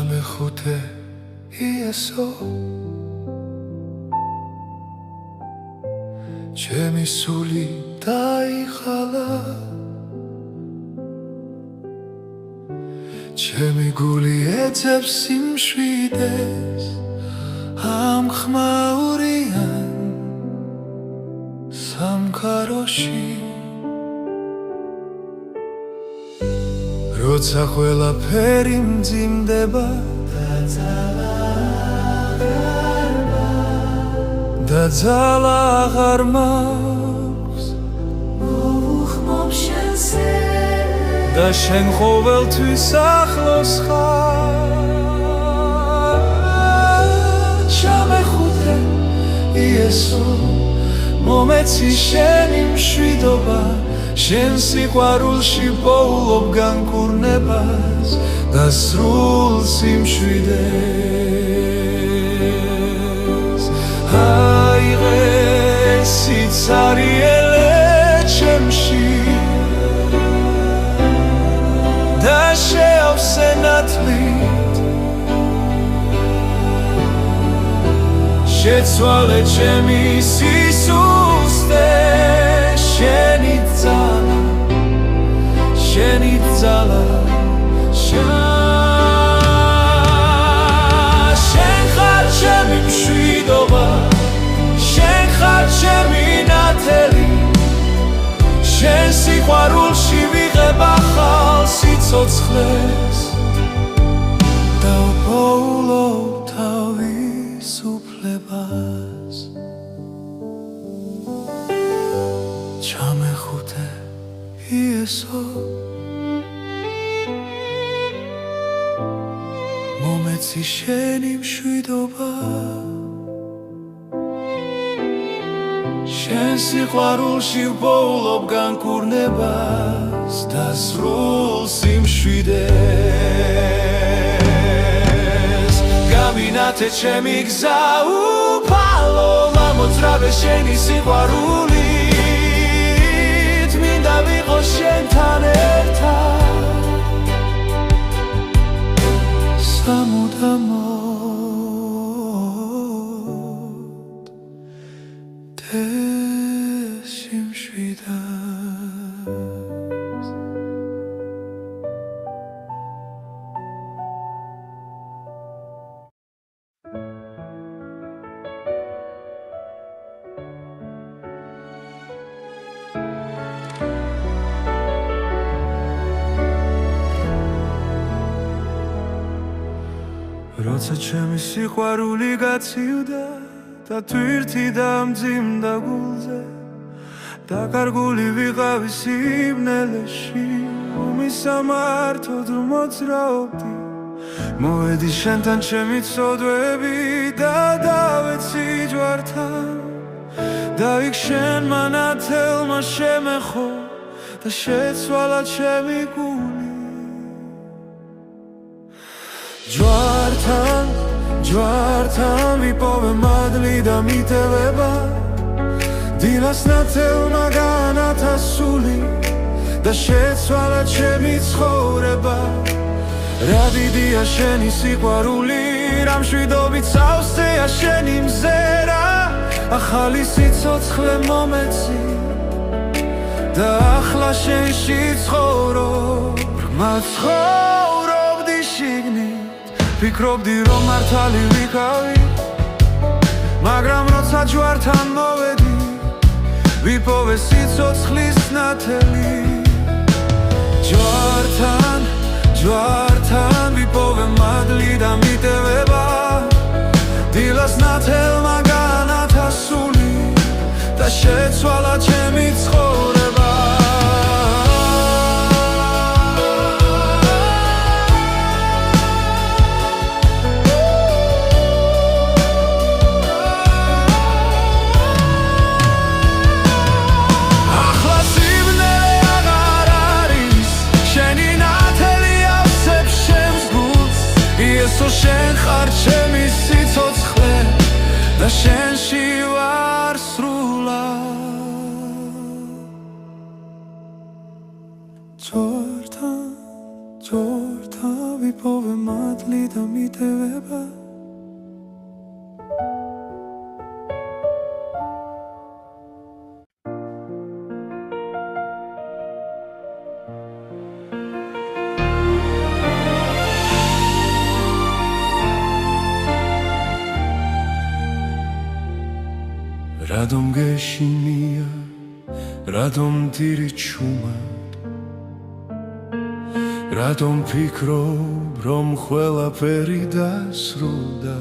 ჩამეხუთე იესო ჩემი სული დაიხალა ჩემი გული ეძებს სიმშვიდეს ამ ხმაურიან სამყაროში როცა ყველაფერი მძიმდება და ძალა აღარ მაქვს მოვუხმობ შენზე და შენ ყოველთვის ახლოს ხარ ჩამეხუთე იესო მომეცი შენი მშვიდობა შენ სიყვარულში პოულობ განკურნებას და სრულ სიმშვიდეს აიღე სიცარიელე ჩემში და შეავსე ნათლით შეცვალე ჩემი სისუსტე შენი ძალა შენ ხარ ჩემი მშვიდობა შენ ხარ ჩემი ნათელი შენ სიყვარულში ვიღებ ახალ სიცოცხლეს და ვპოულობ თავის უფლებას ჩამეხუთე იესო მომეცი შენი მშვიდობა შენ სიყვარულში ვპოულობ განკურნებას და სრულ სიმშვიდეს გამინათე ჩემი გზა უფალო მომწრავე შენი სიყვარულით მინდა ვიყო შენთან ერთად სამუდამოდ სიმშვიდეს როცა ჩემი სიყვარული გაცივდა და თვირთი დამძიმდა გულზე დაკარგული ვიყავი სიმნელეში უმისამართოდ მოძრაობდი მოვედი შენთან ჩემი ცოდვები და დავეცი ჯვართან და იქ შენ მანათელმა შემეხო და შეცვალა ჩემი გული ჯვართან ვიპოვე მადლი და მიტევება დილას ნათელმა განათა სული და შეცვალა ჩემი ცხოვრება რა დიდია შენი სიყვარული რა მშვიდობით სავსეა შენი მზერა ახალი სიცოცხლე მომეცი და ახლა შენში ცხოვრობ მაცხოვრობდი შიგნით ვფიქრობდი რომ მართალი ვიქავი მაგრამ როცა ჯვართან მოვედი ვიპოვე სიცოცხლის ნათელი ჯვართან ვიპოვე მადლი და მიტევება დილას ნათელმა განათა სული და შეცვალა ჩემი ცხოვრება შენ ხარ ჩემი სიცოცხლე და შენში ვარ სრულად ჯვართან ვიპოვე მადლი და მიტევება რადომ გეშინია, რადომ დირი ჩუმად რადომ ფიქრობ, რომ ყველაფერი დასრულდა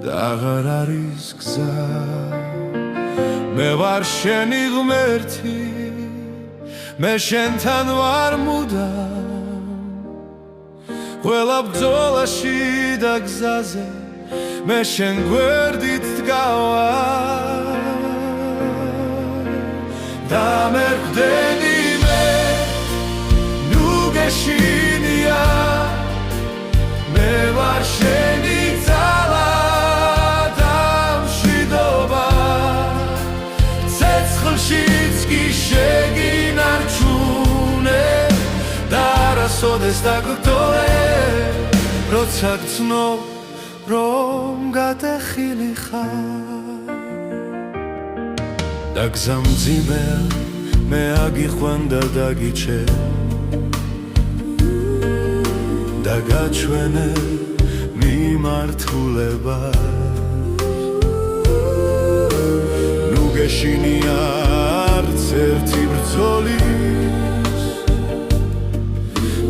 და აღარ არის გზა მე ვარ შენი ღმერთი, მე შენთან ვარ მუდამ ყველა ბრძოლაში და გზაზე მე შენ გვერდით დგავარ და მე ვხდენი მე ნუ გეშინია მე ვარ შენი ძალა და მშვიდობა ცეცხლშიც კი შეგინარჩუნე და არასოდეს დაგდოლე როცა გცნობ რომ გადახილი ხარ და გზა მძიმეა მე აგიხვან და დაგიჩე და გაჩვენე მიმართულებას ნუ გეშინია არც ერთი ბრძოლის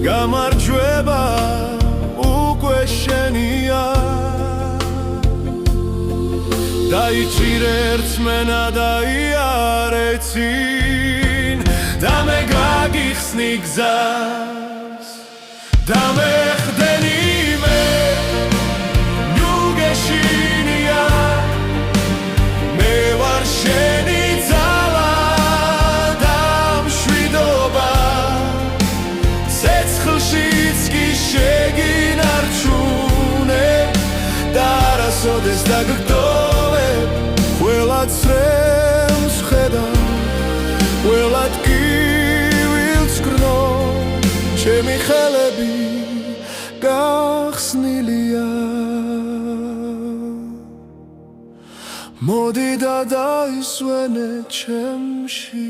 გამარჯვება უკვე შენია დაიჭირე ერთმენა დაიარე წინ და მე გაგიხსნი გზას და მე ხდენი მე ნუ გეშინია მე ვარ შენი ძალა და მშვიდობა ცეცხლშიც კი შეგინარჩუნე და არასოდეს დაგდოლე ყველა წრემს ხედავ, ყველად კივილს გრძნო, ჩემი ხელები გახსნილია მოდი და დაისვენე ჩემში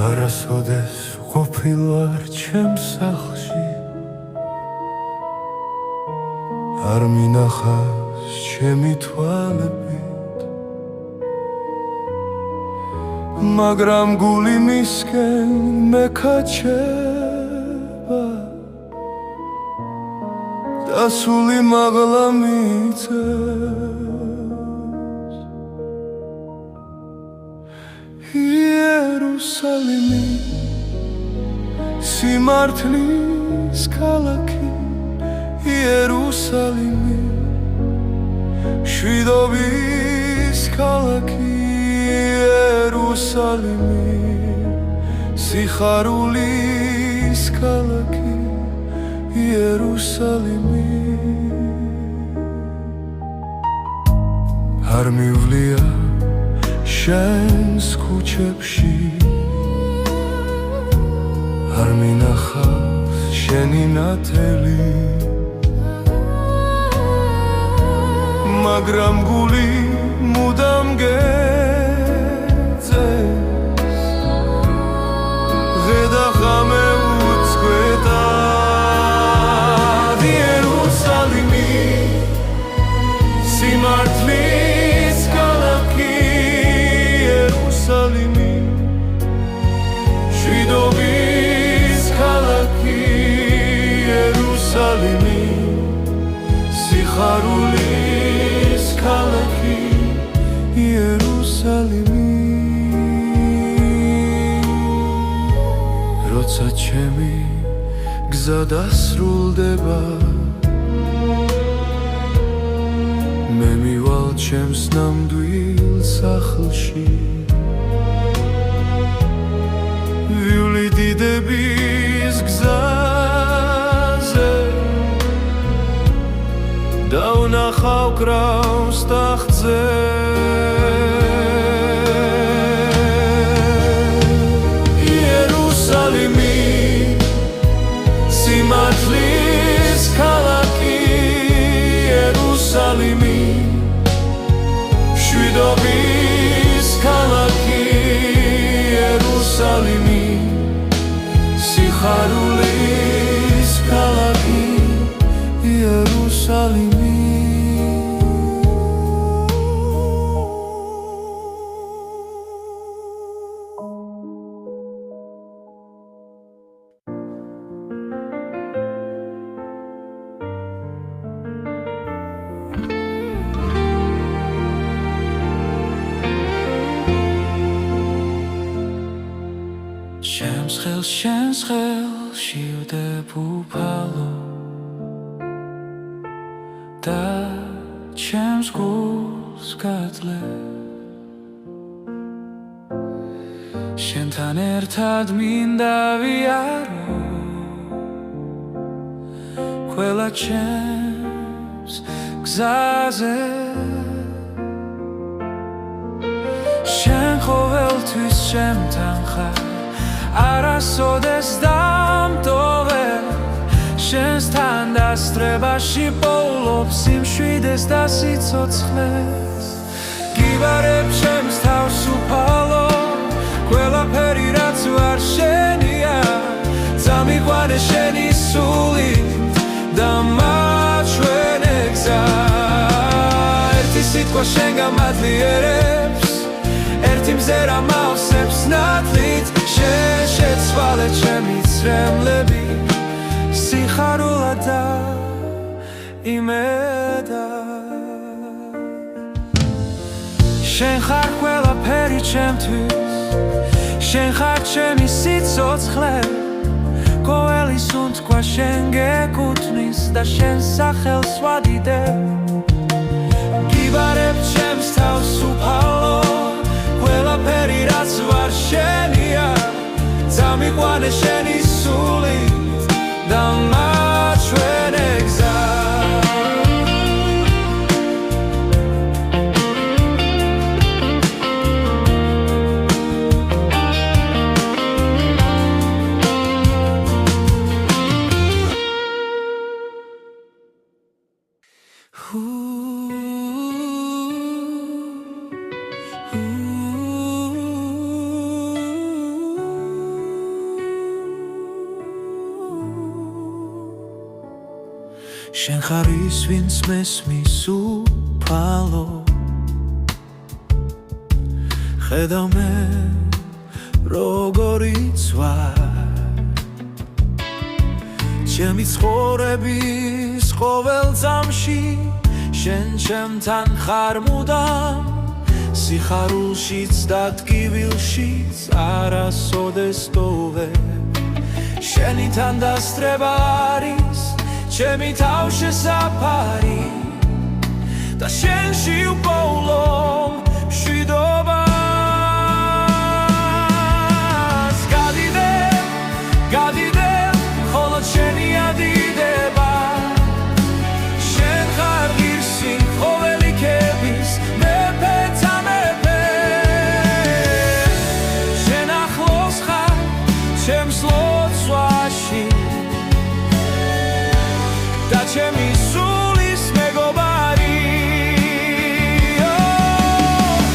არასოდეს ყოფილ ვარ ჩემს სახლში არ მინახავს ჩემი თვალებით მაგრამ გული მისკენ მეკაჩება და სული მაღლა მიწევს იერუსალიმი სიმართლის ქალაქი იერუსალიმი მშვიდობის ქალაქი იერუსალიმი სიხარულის ქალაქი იერუსალიმი არ მივლია შენს ქუჩებში არ მინახავს შენი ნათელი მაგრამ გული მუდამ გეძებს ღედა ღამე უწყვეტა იერუსალიმი სიმართლის ქალაქი იერუსალიმი მშვიდობის ქალაქი იერუსალიმი სიხარულის ქალაქი იერუსალიმი როცა ჩემი გზა დასრულდება მე მივალ ჩემს ნამდვილ სახლში ვივლიდიდების გზაზე დავნახავ კრავს ტახტზე იერუსალიმი სიმართლის ქალაქი იერუსალიმი მშვიდობის ქალაქი იერუსალიმი სიხარულის ქალაქი იერუსალიმი შენს ხელში ვდებ უფალო და ჩემს გულს გაძლევ შენთან ერთად მინდა ვიარო ყველა ჩემს გზაზე შენ ყოველთვის ჩემთან ხარ არასოდეს დამტოვებ შენსთან დასწრებაში პოულობს სიმშვიდეს და სიცოცხლეს გიბარებ ჩემს თავს უფალო ყველაფერი რაც ვარ შენია წამიყვანე შენი სულით და მაჩვენე გზა ერთი სიტყვა შენ გამადლიერებს ერთი მზერა მავსებს ნათლით შენ შეცვალე ჩემი ცრემლები სიხარულა და იმედად შენ ხარ ყველაფერი ჩემთვის შენ ხარ ჩემი სიცოცხლე ყოველი სუნთქვა შენ გეკუთვნის და შენ სახელს ვადიდებ გიბარებ ჩემს თავს უფალო ყველაფერი რაც ვარ შენია წამიყვანე შენი სულით და მაჩვენე გზა შენ ხარ ის ვინც მესმის უფალო ხედავ მე როგორიც ვარ ჩემი ცხოვრების ყოველ წამში შენ ჩემთან ხარ მუდამ სიხარულშიც და ტკივილშიც არასოდეს ტოვებ შენთან დასწრება არის ჩემი თავშესაფარი და შენში უპოულობ მშვიდობას გადიდებ მხოლოდ შენი ადიდება შენ ხარ ღირსი ყოველი ქების მეფეთა მეფე შენ ახლოს ხარ ჩემს ლოცვაში და ჩემი სულის მეგობარი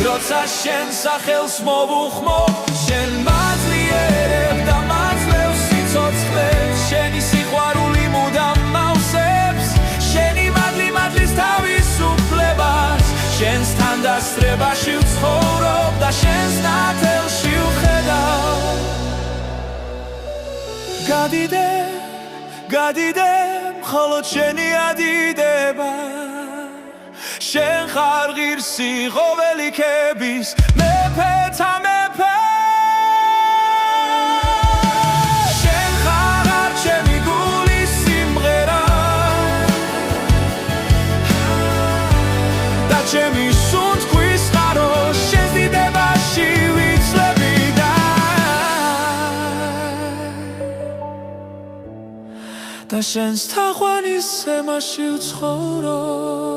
როცა შენ სახელს მოვუხმო შენ მაძლიერებ და მაძლევს სიცოცხლეს შენი სიყვარული მუდამ მავსებს შენი მადლის თავისუფლებას შენსთან დასწრებაში ვცხოვრობ და შენს ნათელში ვხედავ გადიდებ მხოლოდ შენი ადიდება შენ ხარ ღირსი ყოველი ქების მეფეთა მეფე და შენს თაყვანის ზემაში ვცხოვრობ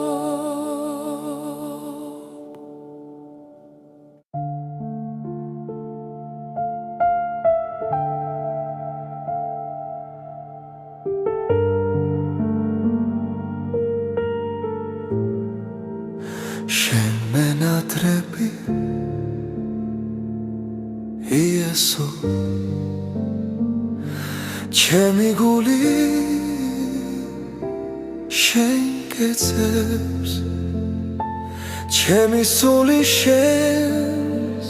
შენ მენატრები იესო ჩემი გული შენ გეცებს ჩემი სული შენს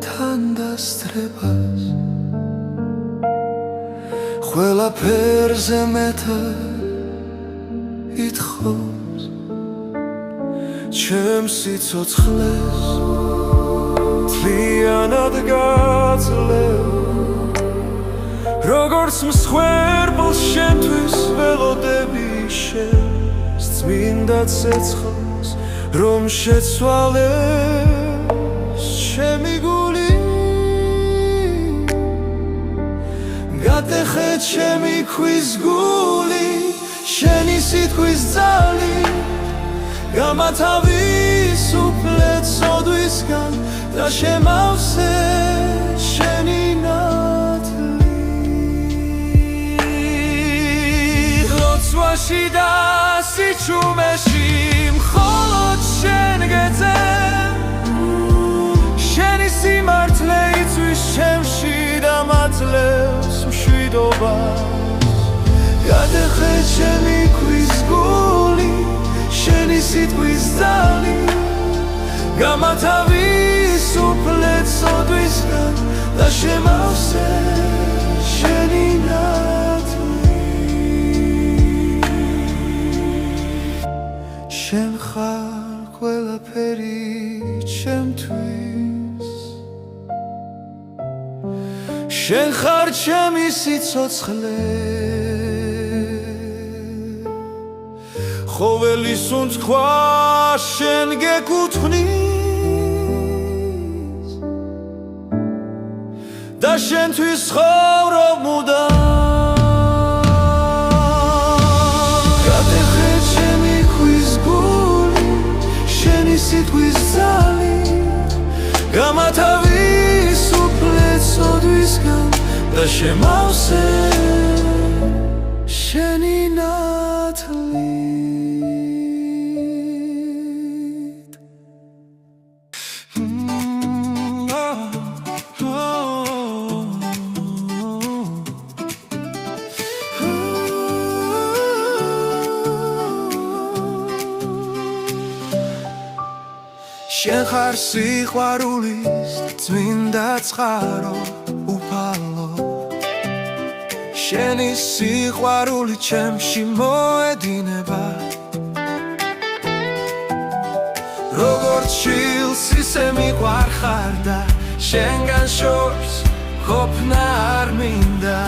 თანდასწრებას ყველაფერზე მეტად ითხოვს ჩემს სიცოცხლეს თლიანად გაძლევ როგორც მსხვერპლს შენთვის ველოდები შენს წმინდა ცეცხლს რომ შეცვალეს ჩემი გული გატეხე ჩემი ქვის გული შენი სიტყვის ძალით გამათავისუფლე ცოდვისგან და შემავსე შენი ნათლით ლოცვაში და სიჩუმეში მხოლოდ შენ გეძებ შენი სიმართლე იწვის ჩემში და მაძლევს მშვიდობას გადახე ჩემი ქვის გული შენი სიტყვის ძალით გამათავისუფლე ცოდვისგან და შემავსე შენი ნათლით შენ ხარ ყველაფერი ჩემთვის შენ ხარ ჩემი სიცოცხლე ყოველი სუნთქვა შენ გეკუთვნის და შენთვის ცხოვრობ მუდამ გადახე ჩემი ქვის გული შენი სიტყვის ძალით გამათავისუფლე ცოდვისგან და შემავსე შენი ნათლით შენ ხარ სიყვარულის წმინდა წყარო უფალო შენი სიყვარული ჩემში მოედინება როგორც შილს ისე მიყვარხარ და შენგან შორს ყოფნა არ მინდა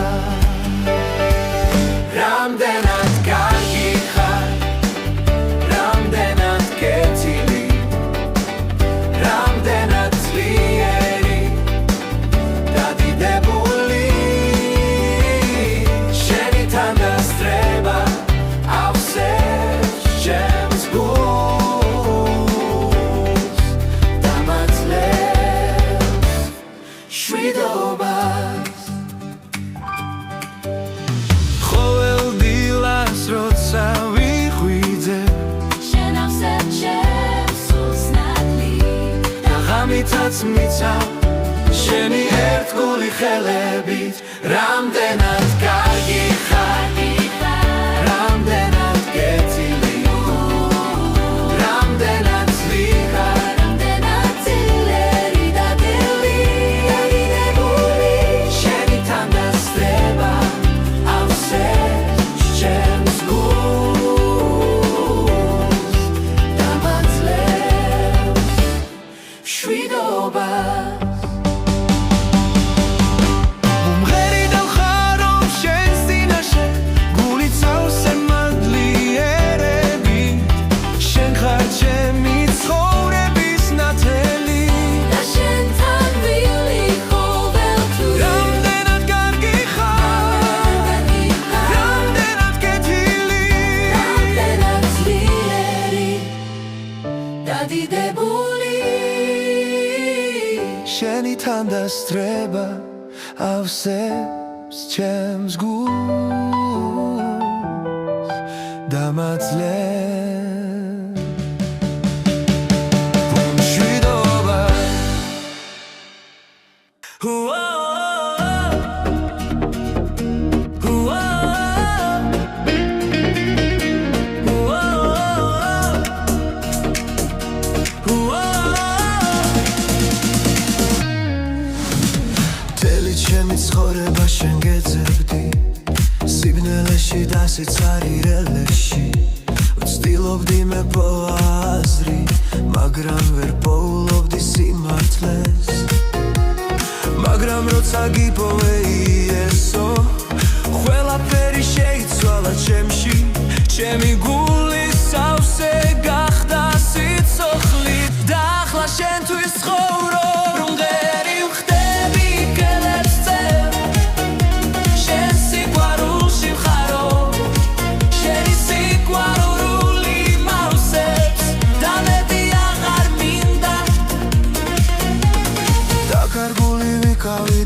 რამდენად კარგი ხარ რამდენად კეთილი რამდენად ძლიერი დადიდებული შენი თანდასწრება ავსებს ჩემს გულს და მაძლევს მშვიდობას ყოველ დილას როცა ვიღვიძე შენ ავსებ ჩემს სულს მითაც მიცავ შენი ერთგული ხელებით რამდენად კარგი ხარ რამდენად კეთილი რამდენად ძლიერი რამდენად ძლიერი დადიდებული შენი თანდასწრება ავსებს ჩემს გულს და მაძლევს მშვიდობას უმღერი და მხარო ესტრება ავსებს ჩემს გულს და მაძლევს მშვიდობა ცხოვრება შენ გეძებდი სიბნელეში და სიცარირელეში ვცდილობდი მე პოაზრი მაგრამ ვერ პოულობდი სიმართლეს მაგრამ როცა გიპოვე იესო ყველაფერი შეიცვალა ჩემში ჩემი გული სავსე გახდა სიცოცხლი და ახლა შენთვის ცხოვრობ რომ ღერი ვხდები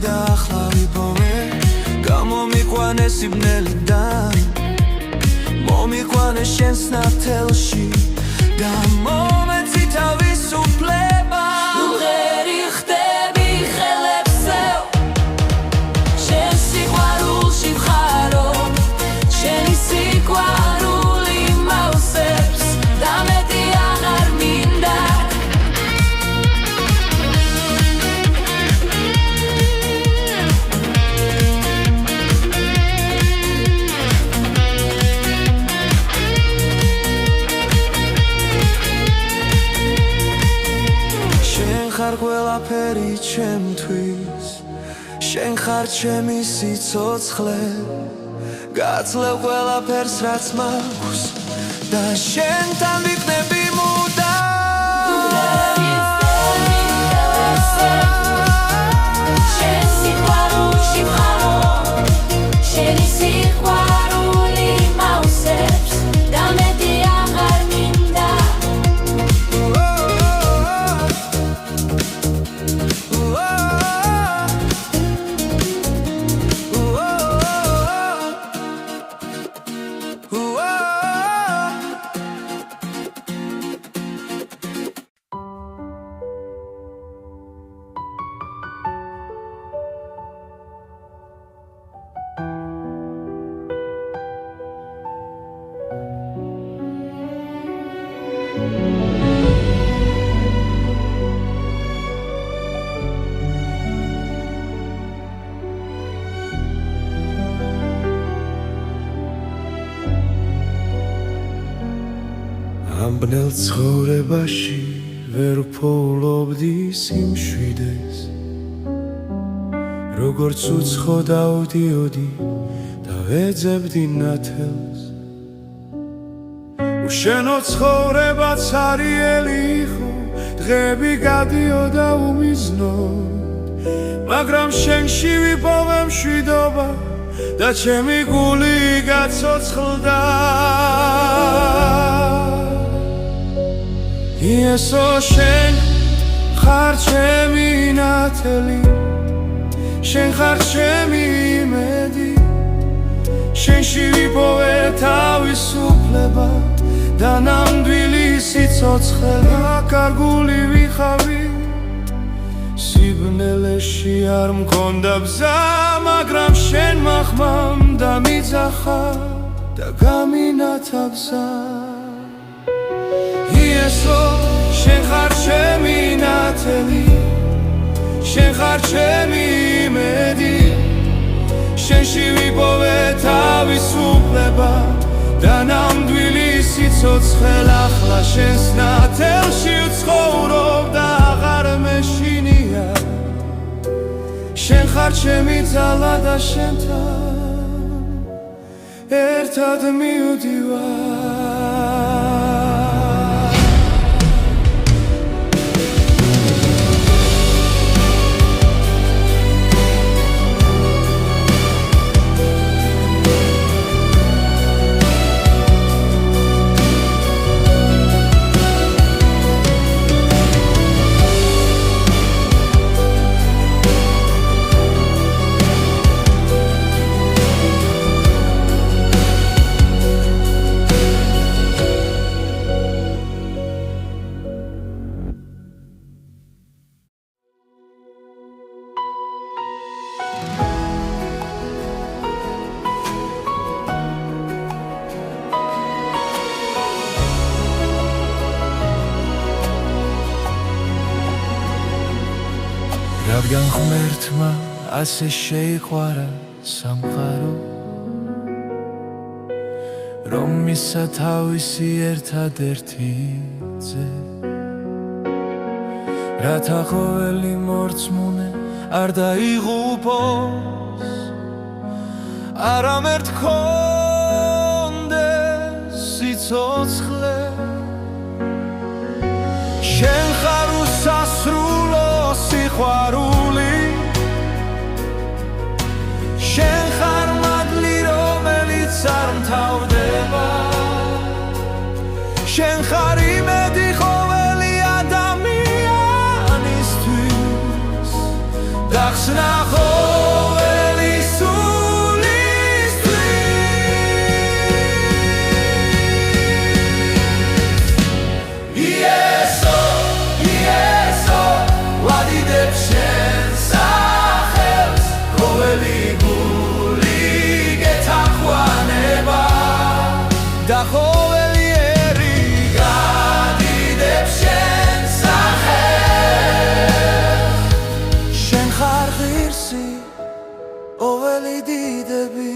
და ახლა ვიპოვე გამომიყვანე სიბნელიდან მომიყვანე შენს ნათელში და მომეცი თავისუფლება ნუ ღერი ხდები ხელებზე შენ სიყვარულში ვხარო შენი სიყვარული მავსებს და მეტი აღარ მინდა ხარ ყველაფერი ჩემთვის შენ ხარ ჩემი სიცოცხლე გაცლევ ყველაფერს რაც მაქვს და შენთან ვიქნები მუდამ შენ სიყვარულში ვხარო შენი სიყვარული მავსებს და მეტი აღარ მინდა ამ ბნელ ცხოვრებაში ვერ ვფოულობდი სიმშვიდეს როგორც უცხო დავდიოდი და ვეძებდი ნათელს უშენო ცხოვრებაც არიელი იყო დღეები გადიოდა უმიზნოდ მაგრამ შენში ვიპოვე მშვიდობა და ჩემი გული გაცოცხლდა იესო შენ ხარ ჩემი ნათელი შენ ხარ ჩემი იმედი შენში ვიპოვე თავისუფლება და ნამდვილი სიცოცხლე კარგული ვიხავი სიბნელეში არ მქონდა ბზა მაგრამ შენმა ხმამ დამიძახა და გამინათა ბზა იესო შენ ხარ ჩემი ნათელი შენ ხარ ჩემი იმედი შენში ვიპოვე თავისუფლება და ნამდვილი სიცოცხლე ახლა შენს ნათელში ვცხოვრობ და აღარ მეშინია შენ ხარ ჩემი ძალა და შენთან ერთად მივდივარ რადგან ღმერთმა ასე შეიყვარა სამყარო რომ მისცა თავისი ერთადერთი ძე რათა ყოველი მორწმუნე არ დაიღუპოს არამედ ჰქონდეს სიცოცხლე შენ ხარ უსასრულო სიყვარული შენ ხარ მადლი რომელიც არ მთავრდება შენ ხარ იმედი ყოველი ადამიანისთვის დახსნა ყოველი სულისთვის იესო იესო ვადიდებ შენ სახელს ყოველი გული გეთაყვანება და ყოველი ერი გადიდებს შენ სახელს შენ ხარ ღირსი ყოველი დიდები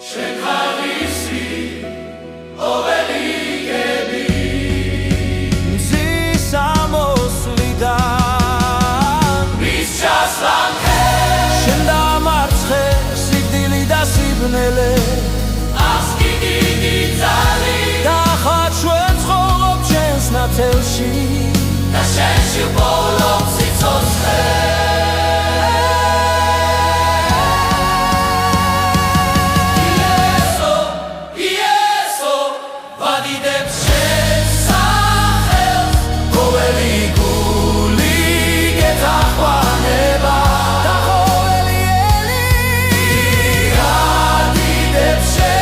შენ ხარ ღირსი ყოველი გები მზის ამოსვლიდან მის ჩასლანქეს შენ დამარცხე სიკვდილი და სიბნელე ნათელში და შენში ბოლობს სიცოცხლე იესო იესო ვადიდებ შენ სახელს ყოველი გული გეთაყვანება და ყოველი ელი ვადიდებ შენ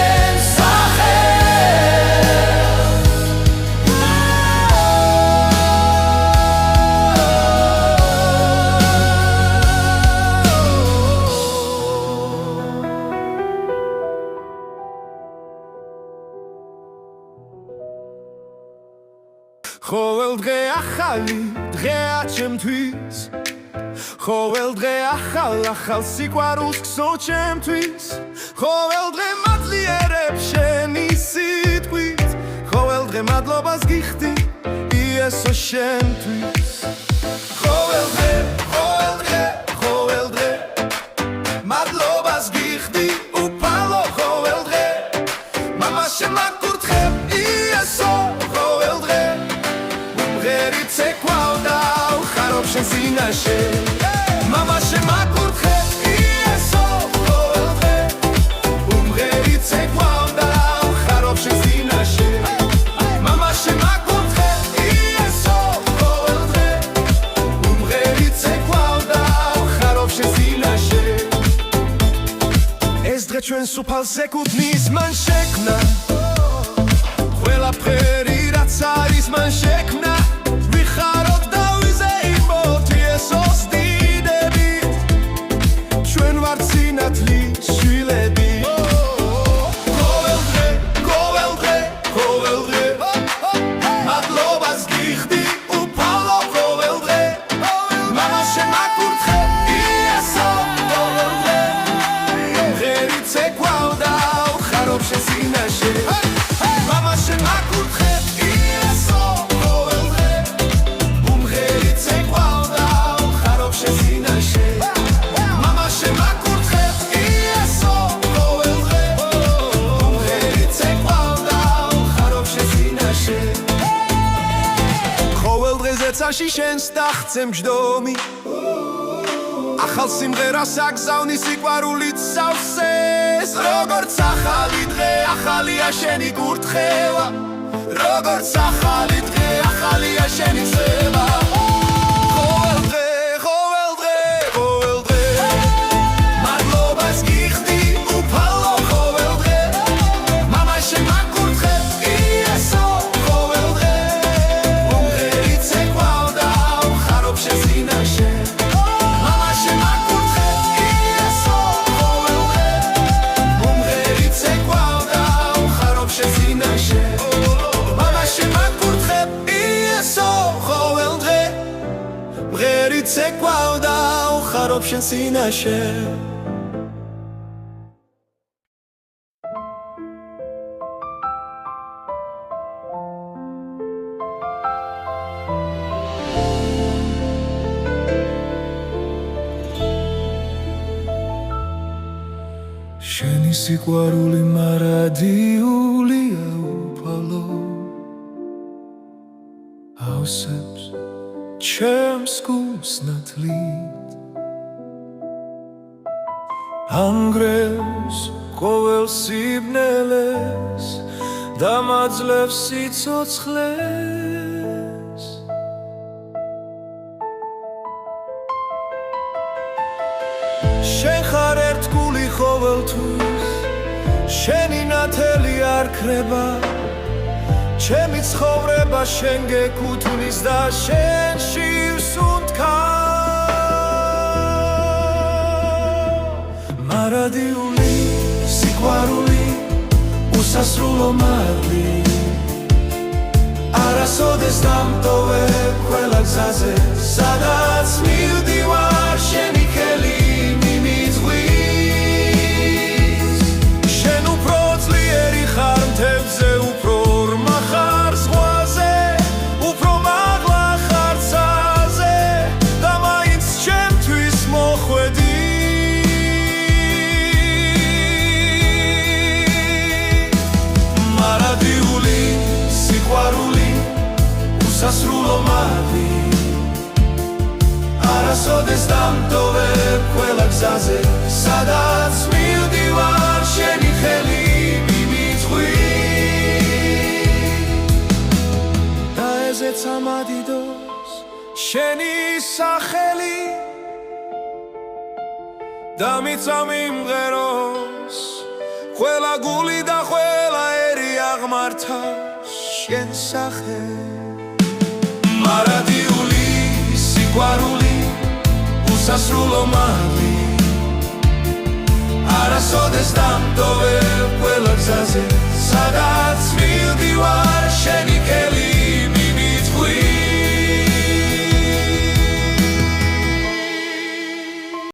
ყოველ დღე ახალი დღეა ჩემთვის ყოველ დღე ახალ სიყვარულს გსო ჩემთვის ყოველ დღე მადლიერებ შენი სიტყვით ყოველ დღე მადლობას გიხდი იესო შენთვის ყოველ დღე მადლობას გიხდი უფალო ყოველ დღე მამა შემაკურთხებ იესო შენ სინაშე მამა შემაკურთხე იესო ყოველ დღე უმღერით ცეკვავდა ხარობ შენ სინაშე მამა შემაკურთხე იესო ყოველ დღე უმღერით ცეკვავდა ხარობ შენ სინაშე ეს დღე ჩვენს უფალს ეკუთვნის მან შექმნა ყველაფერი რაც არის მან შექმნა ვიხაროთ შენს დახცემ ჯდომი ახალ სიმღერას აგზავნი სიყვარულით სავსეს როგორც ახალი დღე ახალია შენი კურთხევა როგორც ახალი დღე ახალია შენი წევა მადლობას გიხდი უფალო ყოველ დღე მამა შემაკურთხებ იესო ყოველ დღე უმღერით ცეკვავდა ხარობ შენ სინაშე მამა შემაკურთხებ იესო ყოველ დღე უმღერით ცეკვავდა ხარობ შენ სინაშე მამა შემაკურთხებ იესო ყოველ დღე ვცდილობ შენ წინაშე შენი სიყვარული მარადიულია უფალო ავსებს ჩემს გულს ნათლით ანგრევს ყოველ სიბნელეს და მაძლევს სიცოცხლეს შენ ხარ ერთგული ყოველთვის შენი ნათელი არ ქრება ჩემი ცხოვრება შენ გეკუთვნის და შენში ვსუნთქავ მარადიული სიყვარული უსასრულო მადლი არასოდეს დამტოვე ყველა გზაზე სადაც მივდივარ შენი ხელი მიმიწვლის შენ უფრო ძლიერი ხარ მთებზე უფრო ორმა ხარ ზღვაზე უფრო მაღლა ხარ ცაზე და მაინც ჩემთვის მოხვედი მარადიული სიყვარული უსასრულო მადლი არასოდეს დამტოვე ყველა გზაზე სადაც მივდივარ შენი ხელი მიმიწვლის და ეზეცა მადიდოს შენი სახელი და მიწა მიმღეროს ყველა გული და ყველა ერი აღმართავს შენ სახელი მარადიული სიყვარული უსასრულო მადლი არასოდეს დამტოვე